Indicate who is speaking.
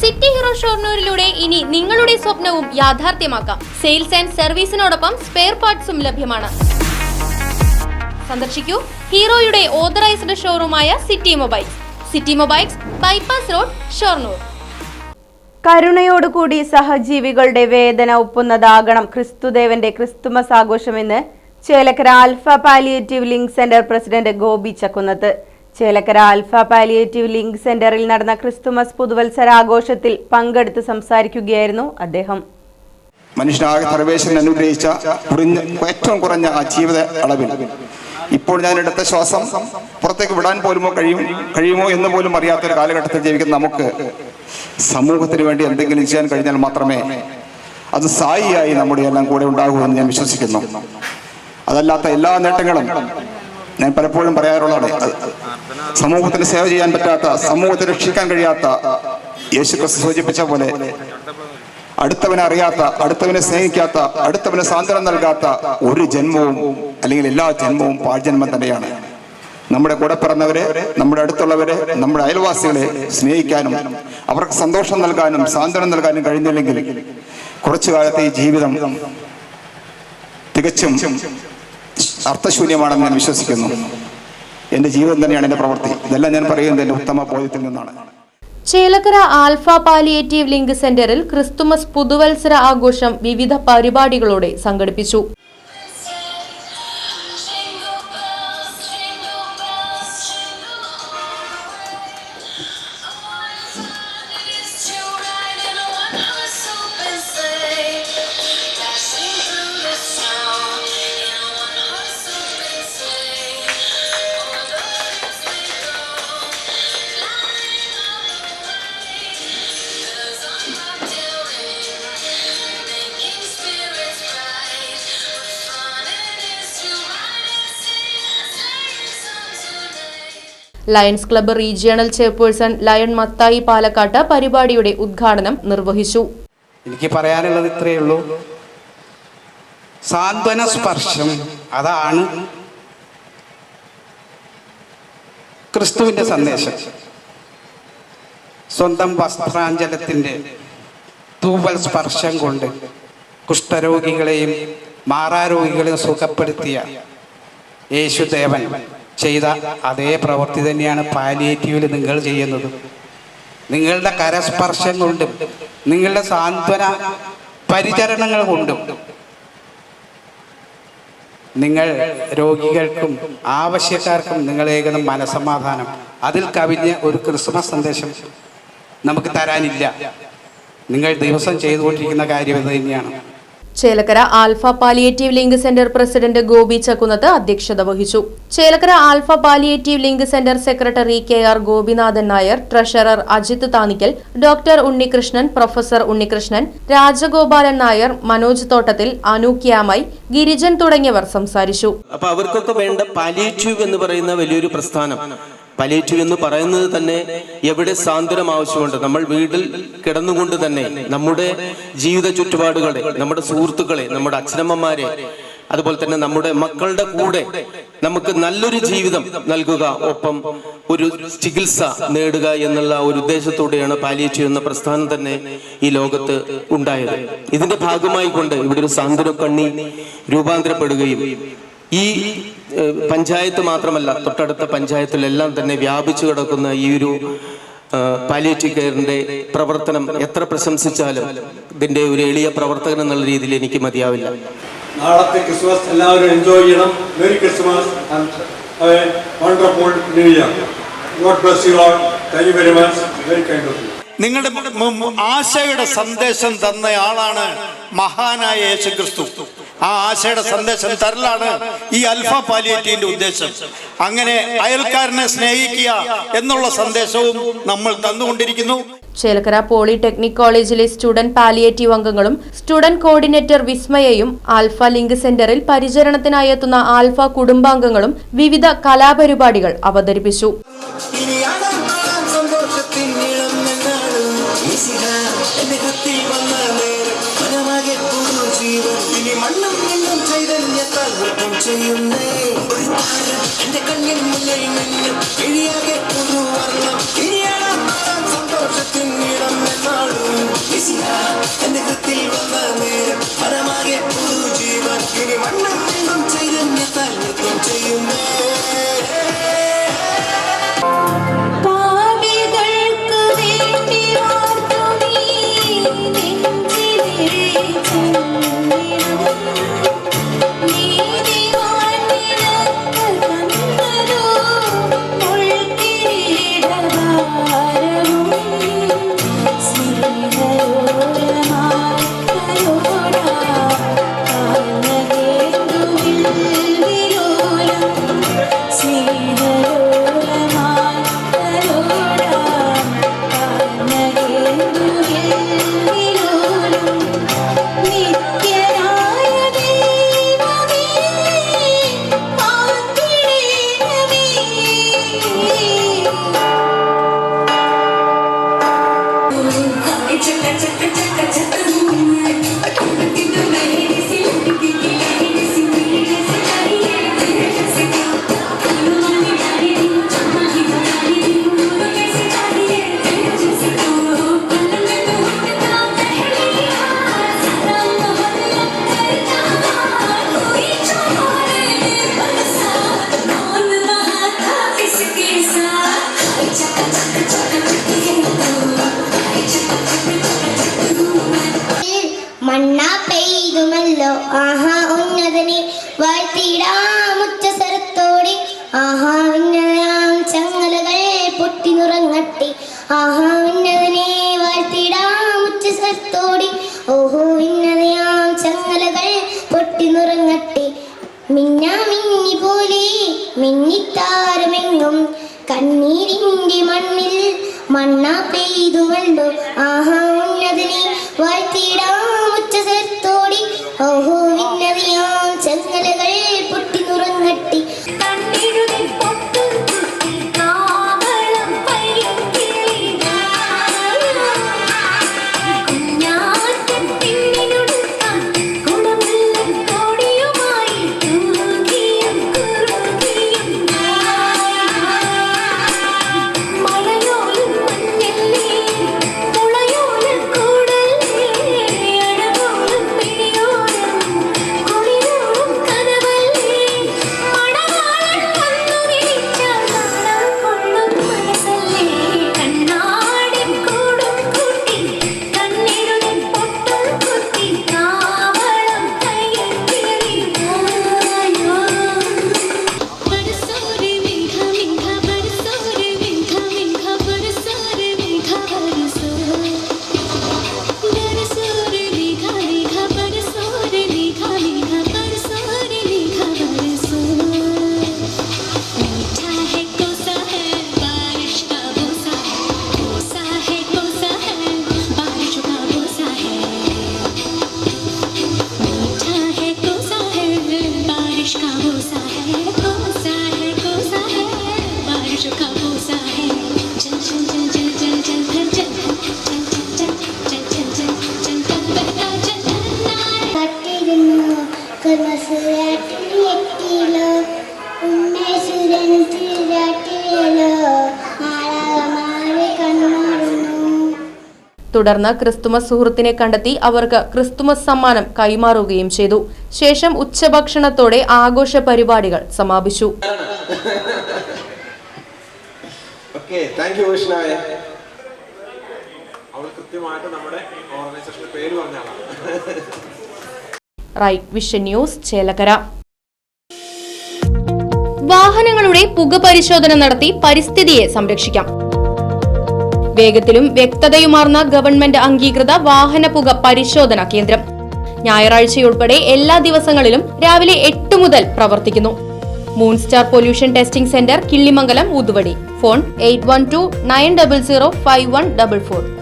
Speaker 1: City hero ഷൊർണൂരിലൂടെ ഇനി നിങ്ങളുടെ സ്വപ്നവും യാഥാർത്ഥ്യമാക്കാം. സെയിൽസ് ആൻഡ് സർവീസിനോടൊപ്പം സ്പെയർ പാർട്സും ലഭ്യമാണ്. സന്ദർശിക്കൂ ഹീറോയുടെ ഓതറൈസ്ഡ് ഷോറൂമായ city mobiles. City mobiles, bypass road, Shoranur.
Speaker 2: കരുണയോടുകൂടി സഹജീവികളുടെ വേദന ഒപ്പുന്നതാകണം ക്രിസ്തുദേവന്റെ ക്രിസ്തുമസ് ആഘോഷമെന്ന് Chelakkara alpha palliative link centre president Gopi Chakkunnath. Chelakkara alpha palliative link സെന്ററിൽ നടന്ന ക്രിസ്തുമസ് പുതുവത്സരാഘോഷത്തിൽ പങ്കെടുത്ത് സംസാരിക്കുകയായിരുന്നു അദ്ദേഹം.
Speaker 3: മനുഷ്യനാകെ സർവേശ്വരൻ അനുഗ്രഹിച്ച ഏറ്റവും കുറഞ്ഞ ആ ജീവിത അളവിൽ ഇപ്പോൾ ഞാൻ എടുത്ത ശ്വാസം പുറത്തേക്ക് വിടാൻ കഴിയുമോ എന്ന് പോലും അറിയാത്തൊരു കാലഘട്ടത്തിൽ ജീവിക്കുന്ന നമുക്ക് സമൂഹത്തിന് വേണ്ടി എന്തെങ്കിലും ചെയ്യാൻ കഴിഞ്ഞാൽ മാത്രമേ അത് സായിയായി നമ്മുടെ എല്ലാം കൂടെ ഉണ്ടാകൂ എന്ന് ഞാൻ വിശ്വസിക്കുന്നു. അതല്ലാത്ത എല്ലാ നേട്ടങ്ങളും ഞാൻ പലപ്പോഴും പറയാറുള്ളതാണ്. സമൂഹത്തിന് സേവ ചെയ്യാൻ പറ്റാത്ത, സമൂഹത്തെ രക്ഷിക്കാൻ കഴിയാത്ത, യേശുക്രിസ്തു സൂചിപ്പിച്ച പോലെ അടുത്തവനെ അറിയാത്ത, അടുത്തവനെ സ്നേഹിക്കാത്ത, അടുത്തവനെ സാന്ത്വനം നൽകാത്ത ഒരു ജന്മവും അല്ലെങ്കിൽ എല്ലാ ജന്മവും പാഴ്ജന്മം തന്നെയാണ്. നമ്മുടെ കൂടെ പിറന്നവരെ, നമ്മുടെ അടുത്തുള്ളവരെ, നമ്മുടെ അയൽവാസികളെ സ്നേഹിക്കാനും അവർക്ക് സന്തോഷം നൽകാനും സാന്ത്വനം നൽകാനും കഴിഞ്ഞില്ലെങ്കിൽ കുറച്ചു കാലത്തെ ഈ ജീവിതം തികച്ചും അർത്ഥശൂന്യമാണെന്ന് ഞാൻ വിശ്വസിക്കുന്നു. എൻ്റെ ജീവിതം തന്നെയാണ് എൻ്റെ പ്രവൃത്തി. ഇതെല്ലാം ഞാൻ പറയുന്നത് എൻ്റെ ഉത്തമ ബോധ്യത്തിൽ നിന്നാണ്.
Speaker 1: ചേലക്കര ആൽഫ പാലിയേറ്റീവ് ലിങ്ക് സെന്ററിൽ ക്രിസ്തുമസ് പുതുവത്സര ആഘോഷം വിവിധ പരിപാടികളോടെ സംഘടിപ്പിച്ചു. Lions club regional chairperson lion Mathai പാലക്കാട്ട് പരിപാടിയുടെ ഉദ്ഘാടനം നിർവഹിച്ചു.
Speaker 4: എനിക്ക് പറയാനുള്ളത് ഇത്രയേ ഉള്ളൂ. സാന്ത്വന സ്പർശം, അതാണ് ക്രിസ്തുവിന്റെ സന്ദേശം. സ്വന്തം വസ്ത്രാഞ്ചലത്തിന്റെ തൂവൽ സ്പർശം കൊണ്ട് കുഷ്ഠരോഗികളെയും മാറാരോഗികളെയും സുഖപ്പെടുത്തിയ യേശുദേവൻ ചെയ്ത അതേ പ്രവൃത്തി തന്നെയാണ് പാലിയേറ്റീവിൽ നിങ്ങൾ ചെയ്യുന്നത്. നിങ്ങളുടെ കരസ്പർശം കൊണ്ടും നിങ്ങളുടെ സാന്ത്വന പരിചരണങ്ങൾ കൊണ്ടും നിങ്ങൾ രോഗികൾക്കും ആവശ്യക്കാർക്കും നിങ്ങളേകുന്ന മനസമാധാനം, അതിൽ കവിഞ്ഞ ഒരു ക്രിസ്മസ് സന്ദേശം നമുക്ക് തരാനില്ല. നിങ്ങൾ ദിവസം ചെയ്തുകൊണ്ടിരിക്കുന്ന കാര്യം ഇത് തന്നെയാണ്.
Speaker 1: Chelakkara alpha palliative link centre president Gopi Chakkunnath അധ്യക്ഷത വഹിച്ചു. Chelakkara alpha palliative link centre secretary KR Gopinathan Nair, treasurer Ajith Thanikkal, doctor Unnikrishnan, professor Unnikrishnan, Rajagopalan Nair, Manoj Thottathil, Anu ക്യാമൈ, Girijan തുടങ്ങിയവർ സംസാരിച്ചു.
Speaker 5: അപ്പൊ അവർക്കൊക്കെ വേണ്ട പാലിയേറ്റീവ് എന്ന് പറയുന്ന വലിയൊരു പ്രസ്ഥാനം, പാലിയേറ്റീവ് എന്ന് പറയുന്നത് തന്നെ എവിടെ സാന്ത്വനം ആവശ്യമുണ്ട്. നമ്മൾ വീട്ടിൽ കിടന്നുകൊണ്ട് തന്നെ നമ്മുടെ ജീവിത ചുറ്റുപാടുകളെ, നമ്മുടെ സുഹൃത്തുക്കളെ, നമ്മുടെ അച്ഛനമ്മമാരെ, അതുപോലെ തന്നെ നമ്മുടെ മക്കളുടെ കൂടെ നമുക്ക് നല്ലൊരു ജീവിതം നൽകുക, ഒപ്പം ഒരു ചികിത്സ നേടുക എന്നുള്ള ഒരു ഉദ്ദേശത്തോടെയാണ് പാലിയേറ്റീവ് എന്ന പ്രസ്ഥാനം തന്നെ ഈ ലോകത്ത് ഉണ്ടായത്. ഇതിന്റെ ഭാഗമായി കൊണ്ട് ഇവിടെ ഒരു സാന്ത്വന കണ്ണി രൂപാന്തരപ്പെടുകയും ഈ പഞ്ചായത്ത് മാത്രമല്ല തൊട്ടടുത്ത പഞ്ചായത്തിലെല്ലാം തന്നെ വ്യാപിച്ചു കിടക്കുന്ന ഈ ഒരു പാലിയേറ്റീവ് കെയറിന്റെ പ്രവർത്തനം എത്ര പ്രശംസിച്ചാലും ഇതിന്റെ ഒരു എളിയ പ്രവർത്തകൻ എന്നുള്ള രീതിയിൽ എനിക്ക് മതിയാവില്ല.
Speaker 6: നാളത്തെ ക്രിസ്മസ് എല്ലാവരും എൻജോയ് ചെയ്യണം. Merry Christmas and wonderful new year. God bless you all. Thank you very much. Very kind of you.
Speaker 7: നിങ്ങളുടെ ആശയുടെ സന്ദേശം തന്നയാളാണ് മഹാനായ യേശുക്രിസ്തു. ആ ആശയുടെ സന്ദേശം തരലാണ് ഈ ആൽഫ പാലിയേറ്റീവിന്റെ ഉദ്ദേശം. അങ്ങനെ അയൽക്കാരനെ സ്നേഹിക്കുക എന്നുള്ള സന്ദേശവും നമ്മൾ തന്നുകൊണ്ടിരിക്കുന്നു.
Speaker 1: ചേലക്കര പോളിടെക്നിക് കോളേജിലെ സ്റ്റുഡന്റ് പാലിയേറ്റീവ് അംഗങ്ങളും സ്റ്റുഡന്റ് കോർഡിനേറ്റർ വിസ്മയയും ആൽഫ ലിങ്ക് സെന്ററിൽ പരിചരണത്തിനായി എത്തുന്ന ആൽഫ കുടുംബാംഗങ്ങളും വിവിധ കലാപരിപാടികൾ അവതരിപ്പിച്ചു.
Speaker 8: സന്തോഷത്തിൻ മണ്ണാ പെയ്തുമല്ലോ ആഹാ ഉന്നതനെ വാഴ്ത്തിടാമുച്ചസരത്തോടെ ആഹാ ഉന്നതനാം ചങ്ങലകൾ പൊട്ടി നുറങ്ങട്ടെ ആഹാ ഉന്നതനെ വാഴ്ത്തിടാമുച്ചസരത്തോടെ ഓഹോ ഉന്നതയാം ചങ്ങലകൾ പൊട്ടി നുറങ്ങട്ടെ മിന്നാ മിന്നി പോലെ മിന്നിത്താരമെങ്ങും കണ്ണീരിൻ്റെ മണ്ണിൽ മണ്ണാ പെയ്തുമല്ലോ ആഹാ ഉന്നതനെ വാഴ്ത്തിടാമുച്ചസരത്തോടെ ഓഹോ ഉന്നതയാം ചങ്ങലകൾ പൊട്ടി നുറങ്ങട്ടെ
Speaker 1: തുടർന്ന് ക്രിസ്തുമസ് സുഹൃത്തിനെ കണ്ടെത്തി അവർക്ക് ക്രിസ്തുമസ് സമ്മാനം കൈമാറുകയും ചെയ്തു. ശേഷം ഉച്ചഭക്ഷണത്തോടെ ആഘോഷ പരിപാടികൾ സമാപിച്ചു. Right Vision News, Chelakkara. വാഹനങ്ങളുടെ പുക പരിശോധന നടത്തി പരിസ്ഥിതിയെ സംരക്ഷിക്കാം. വേഗത്തിലും വ്യക്തതയുമാർന്ന ഗവൺമെന്റ് അംഗീകൃത വാഹന പുക പരിശോധന കേന്ദ്രം ഞായറാഴ്ചയുൾപ്പെടെ എല്ലാ ദിവസങ്ങളിലും രാവിലെ 8 മുതൽ പ്രവർത്തിക്കുന്നു. Moon star pollution testing centre, Killimangalam, Uthuvadi. Phone 8129005144.